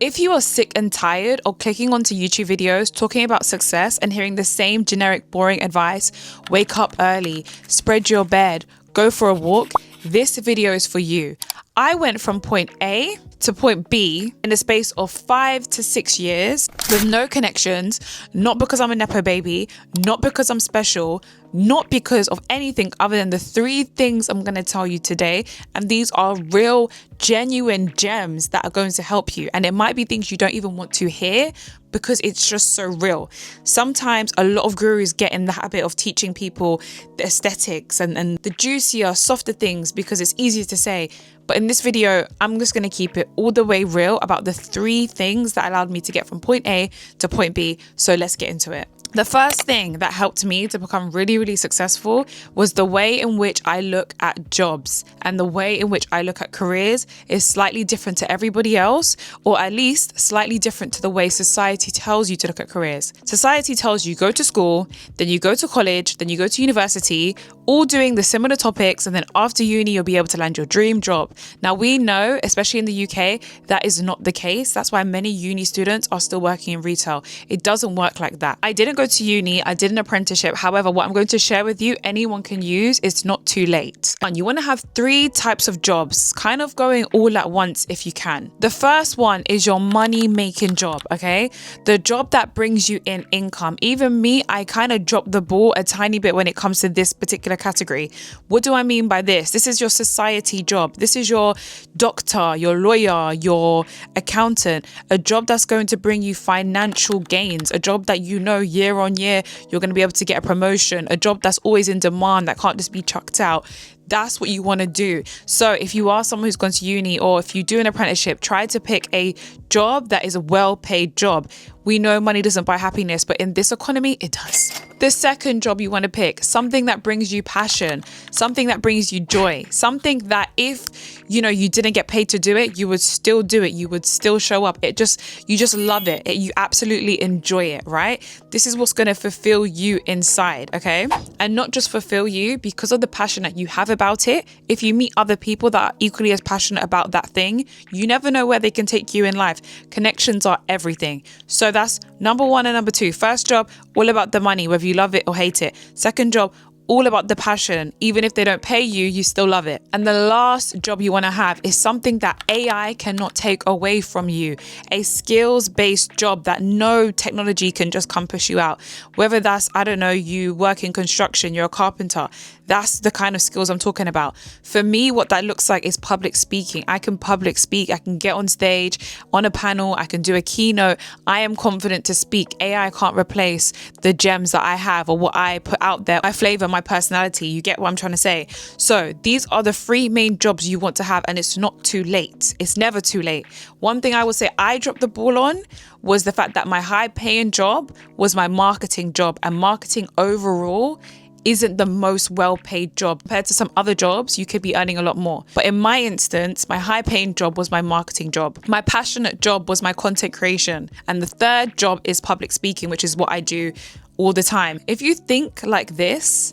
If you are sick and tired of clicking onto YouTube videos talking about success and hearing the same generic boring advice, wake up early, spread your bed, go for a walk, this video is for you. I went from point A to point B in the space of 5 to 6 years with no connections, not because I'm a Nepo baby, not because I'm special, not because of anything other than the 3 things I'm going to tell you today. And these are real, genuine gems that are going to help you. And it might be things you don't even want to hear because it's just so real. Sometimes a lot of gurus get in the habit of teaching people the aesthetics and the juicier, softer things because it's easier to say. But in this video, I'm just going to keep it all the way real about the 3 things that allowed me to get from point A to point B. So let's get into it. The first thing that helped me to become really, really successful was the way in which I look at jobs, and the way in which I look at careers is slightly different to everybody else, or at least slightly different to the way society tells you to look at careers. Society tells you go to school, then you go to college, then you go to university, all doing the similar topics, and then after uni, you'll be able to land your dream job. Now we know, especially in the UK, that is not the case. That's why many uni students are still working in retail. It doesn't work like that. I didn't go to uni, I did an apprenticeship. However, what I'm going to share with you, anyone can use. It's not too late. And you want to have 3 types of jobs, kind of going all at once if you can. The first one is your money-making job, okay? The job that brings you in income. Even me, I kind of dropped the ball a tiny bit when it comes to this particular category. What do I mean by this? This is your society job. This is your doctor, your lawyer, your accountant, a job that's going to bring you financial gains, a job that you know year on year you're going to be able to get a promotion, a job that's always in demand, that can't just be chucked out. That's what you want to do. So if you are someone who's gone to uni, or if you do an apprenticeship, try to pick a job that is a well-paid job. We know money doesn't buy happiness, but in this economy, it does. The second job you want to pick, something that brings you passion, something that brings you joy, something that if, you didn't get paid to do it, you would still do it. You would still show up. You just love it. You absolutely enjoy it, right? This is what's going to fulfill you inside, okay? And not just fulfill you because of the passion that you have about it. If you meet other people that are equally as passionate about that thing, you never know where they can take you in life. Connections are everything. So that's number 1 and number 2. First job, all about the money, whether you love it or hate it. Second job, all about the passion. Even if they don't pay you, you still love it. And the last job you want to have is something that AI cannot take away from you. A skills-based job that no technology can just come push you out. Whether that's, you work in construction, you're a carpenter. That's the kind of skills I'm talking about. For me, what that looks like is public speaking. I can public speak. I can get on stage, on a panel. I can do a keynote. I am confident to speak. AI can't replace the gems that I have or what I put out there. My flavor, my personality. You get what I'm trying to say? So these are the 3 main jobs you want to have, and it's not too late. It's never too late. One thing I would say I dropped the ball on was the fact that my high-paying job was my marketing job, and marketing overall isn't the most well-paid job. Compared to some other jobs, you could be earning a lot more. But in my instance, my high-paying job was my marketing job. My passionate job was my content creation. And the third job is public speaking, which is what I do all the time. If you think like this,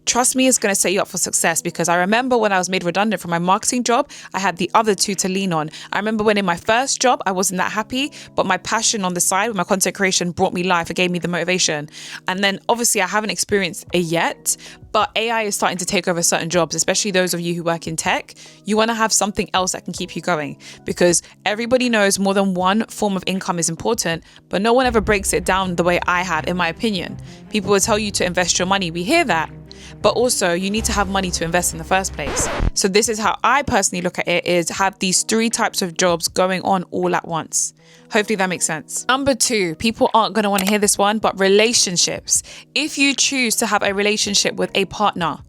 trust me, it's going to set you up for success, because I remember when I was made redundant from my marketing job, I had the other 2 to lean on. I remember when in my first job, I wasn't that happy, but my passion on the side with my content creation brought me life. It gave me the motivation. And then obviously I haven't experienced it yet, but AI is starting to take over certain jobs, especially those of you who work in tech. You want to have something else that can keep you going, because everybody knows more than one form of income is important, but no one ever breaks it down the way I have, in my opinion. People will tell you to invest your money. We hear that. But also you need to have money to invest in the first place. So this is how I personally look at it, is have these 3 types of jobs going on all at once. Hopefully that makes sense. Number 2, people aren't going to want to hear this one, but relationships. If you choose to have a relationship with a partner,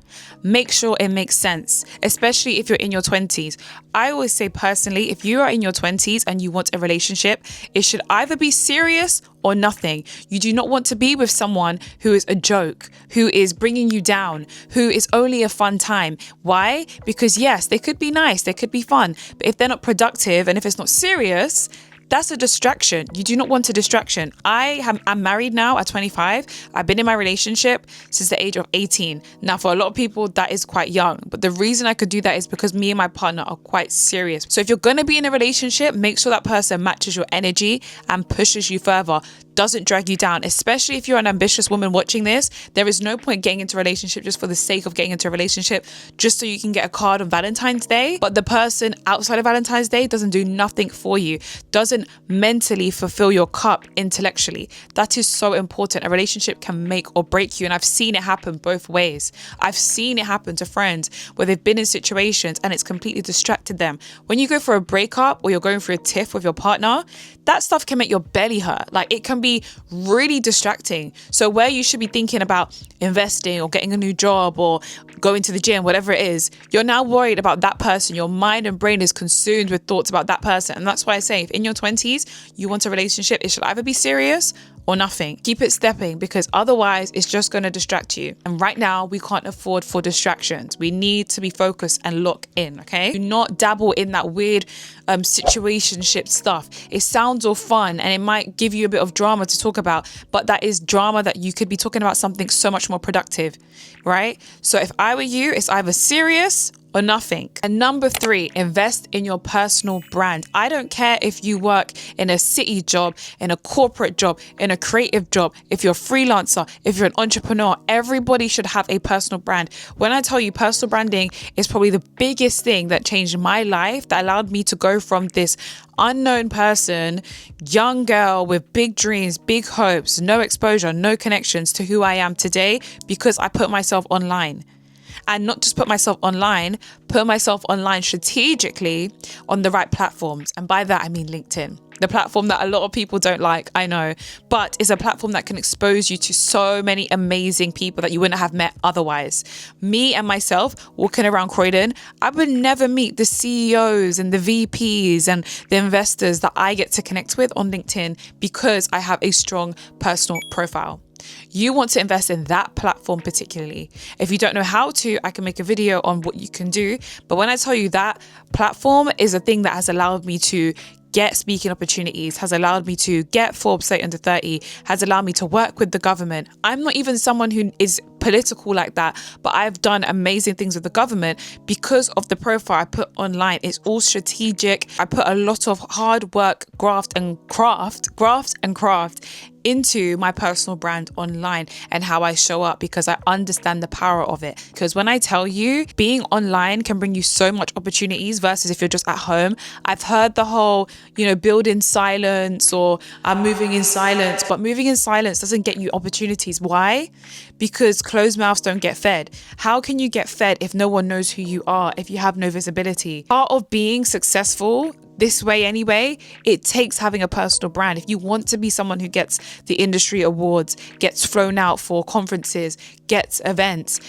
make sure it makes sense, especially if you're in your 20s. I always say personally, if you are in your 20s and you want a relationship, it should either be serious or nothing. You do not want to be with someone who is a joke, who is bringing you down, who is only a fun time. Why? Because yes, they could be nice, they could be fun, but if they're not productive and if it's not serious, That's a distraction. You do not want a distraction. I'm married now at 25. I've been in my relationship since the age of 18. Now, for a lot of people, that is quite young. But the reason I could do that is because me and my partner are quite serious. So if you're going to be in a relationship, make sure that person matches your energy and pushes you further, doesn't drag you down. Especially if you're an ambitious woman watching this, there is no point getting into a relationship just for the sake of getting into a relationship, just so you can get a card on Valentine's Day. But the person outside of Valentine's Day doesn't do nothing for you, doesn't mentally fulfill your cup intellectually. That is so important. A relationship can make or break you. And I've seen it happen both ways. I've seen it happen to friends where they've been in situations and it's completely distracted them. When you go for a breakup or you're going through a tiff with your partner, that stuff can make your belly hurt. Like, it can be really distracting. So where you should be thinking about investing or getting a new job or going to the gym, whatever it is, you're now worried about that person. Your mind and brain is consumed with thoughts about that person. And that's why I say, if in your 20s, you want a relationship, it should either be serious or nothing. Keep it stepping, because otherwise it's just going to distract you. And right now we can't afford for distractions. We need to be focused and lock in, okay? Do not dabble in that weird situationship stuff. It sounds all fun and it might give you a bit of drama to talk about, but that is drama that you could be talking about something so much more productive, right? So if I were you, it's either serious or nothing. And number 3, invest in your personal brand. I don't care if you work in a city job, in a corporate job, in a creative job, if you're a freelancer, if you're an entrepreneur, everybody should have a personal brand. When I tell you, personal branding is probably the biggest thing that changed my life, that allowed me to go from this unknown person, young girl with big dreams, big hopes, no exposure, no connections, to who I am today, because I put myself online. And not just put myself online strategically on the right platforms. And by that, I mean LinkedIn. The platform that a lot of people don't like, I know, but it's a platform that can expose you to so many amazing people that you wouldn't have met otherwise. Me and myself walking around Croydon, I would never meet the CEOs and the VPs and the investors that I get to connect with on LinkedIn, because I have a strong personal profile. You want to invest in that platform particularly. If you don't know how to, I can make a video on what you can do. But when I tell you, that platform is a thing that has allowed me to get speaking opportunities, has allowed me to get Forbes 30 under 30, has allowed me to work with the government. I'm not even someone who is political like that, but I've done amazing things with the government because of the profile I put online. It's all strategic. I put a lot of hard work, graft and craft into my personal brand online and how I show up, because I understand the power of it. Because when I tell you, being online can bring you so much opportunities versus if you're just at home. I've heard the whole, build in silence, or I'm moving in silence, but moving in silence doesn't get you opportunities. Why? Because closed mouths don't get fed. How can you get fed if no one knows who you are, if you have no visibility? Part of being successful this way anyway, it takes having a personal brand. If you want to be someone who gets the industry awards, gets flown out for conferences, gets events,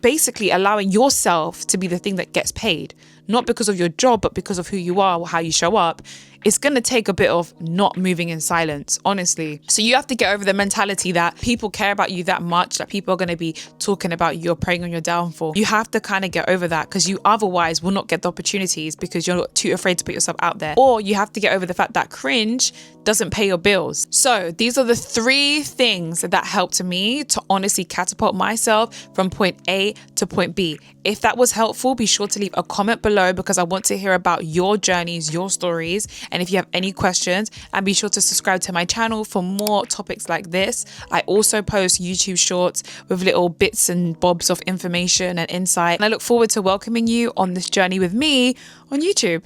basically allowing yourself to be the thing that gets paid, not because of your job, but because of who you are, how you show up, it's going to take a bit of not moving in silence, honestly. So you have to get over the mentality that people care about you that much, that people are going to be talking about you or preying on your downfall. You have to kind of get over that, because you otherwise will not get the opportunities because you're too afraid to put yourself out there. Or you have to get over the fact that cringe doesn't pay your bills. So these are the 3 things that helped me to honestly catapult myself from point A to point B. If that was helpful, be sure to leave a comment below, because I want to hear about your journeys, your stories. And if you have any questions, and be sure to subscribe to my channel for more topics like this. I also post YouTube shorts with little bits and bobs of information and insight. And I look forward to welcoming you on this journey with me on YouTube.